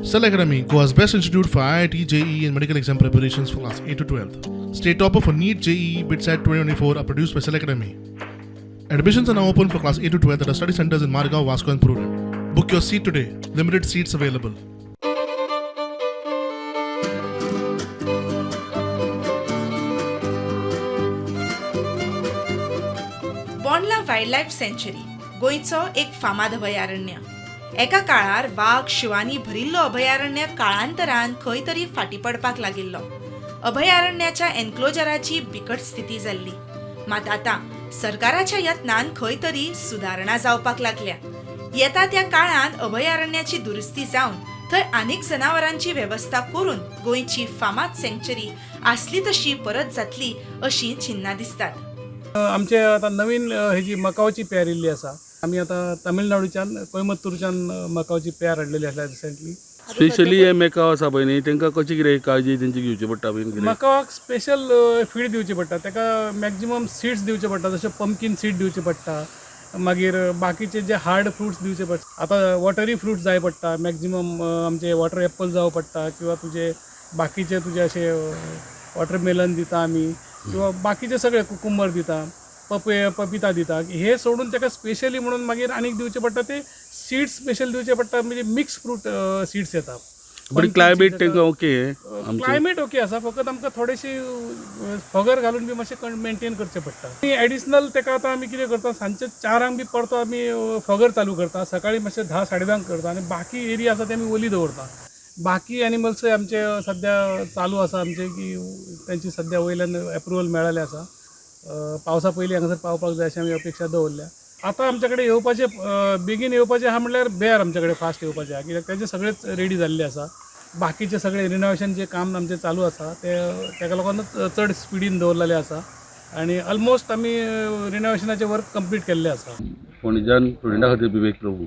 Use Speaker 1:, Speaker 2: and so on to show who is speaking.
Speaker 1: Cell Academy, Goa's best institute for IIT, JEE and medical exam preparations for class 8 to 12th. State topper for NEET, JEE, BITSAT 2024 are produced by Cell Academy. Admissions are now open for class 8 to 12th at our study centers in Margao, Vasco and Purun. Book your seat today. Limited seats available.
Speaker 2: Bondla wildlife सँच्युरी गोंयचो एक फामाद अभयारण्य. एका काळार वाघ शिवांनी भरिल्लो अभयारण्य काळांतरान खंय तरी फाटी पडपाक लागिल्लो. अभयारण्याच्या एन्क्लोजराची बिकट स्थिती जाल्ली. मात आतां सरकाराच्या यत्नान खंय तरी सुदारणा जावपाक लागल्या. येता त्या काळात अभयारण्याची दुरुस्ती जावन थंय अनेक जनावरांची वेवस्था करून गोंयची फामाद सँच्युरी आसली तशी परत जातली अशी चिन्नां दिसतात.
Speaker 3: आमचे आता नवीन हेजी मकावची पेर इल्ली आसा. आमी आता तामिळनाडूच्यान कोयंबतूरच्यान मकावची पेर हाडलेली आसा रिसेंटली.
Speaker 4: स्पेशली हे मेकाव आसा पळय न्ही तांकां कशी कितें काळजी तेंची घेवची पडटा बीन कितें?
Speaker 3: मकावाक स्पेशल फीड दिवची पडटा. ताका मॅक्झिमम सीड्स दिवचे पडटा. जशें पंपकीन सीड दिवचे पडटा. मागीर बाकीचे जे हार्ड फ्रुट्स दिवचे पडटा. आता वॉटरी फ्रुट्स जाय पडटा. मॅक्झिमम आमचे वॉटर एप्पल जावं पडटा किंवा तुजे बाकीचे तुजे अशे वॉटरमेलन दिता आमी किंवा बाकीचे सगळे कुकुंबर दिता, पपिता दिता. हे सोडून ताका स्पेशली म्हणून मागीर आनीक दिवचे पडटा ते सीड्स स्पेशल दिवचे पडटा. म्हणजे मिक्स फ्रूट सीड्स येता.
Speaker 4: बट क्लायमेट तांकां ओके?
Speaker 3: क्लायमेट ओके आसा. फकत आमकां थोडेशी फगर घालून बी मातशें मेंटेन करचें पडटा. एडिशनल ताका आतां आमी कितें करता, सांजचे 4 बी परतो आमी फगर चालू करता. सकाळी मातशें 10-10:30 करता आनी बाकी एरिया आसा ते आमी ओली दवरता. बाकी एनिमल्स आमचे सद्या चालू आसा आमचे की तांची सद्या वयल्यान एप्रुवल मेळ्ळेलें आसा. पावसा पयलीं हांगासर पावपाक जाय अशी आमी अपेक्षा दवरल्या. आतां आमचे कडेन येवपाचे बेगीन येवपाचें आहा म्हणल्यार बेर आमचे कडेन फास्ट येवपाचें आहा. कित्याक तेजे सगळेच रेडी जाल्ले आसा. बाकीचे सगळे रिनोवेशन जे काम आमचें चालू आसा ते ताका लागूनच चड स्पिडीन दवरलेलें आसा आनी ऑलमोस्ट आमी रिनोवेशनाचें वर्क कंप्लीट केल्लें आसा.
Speaker 4: पणज्यान स्टुडंटा खातीर विवेक प्रभू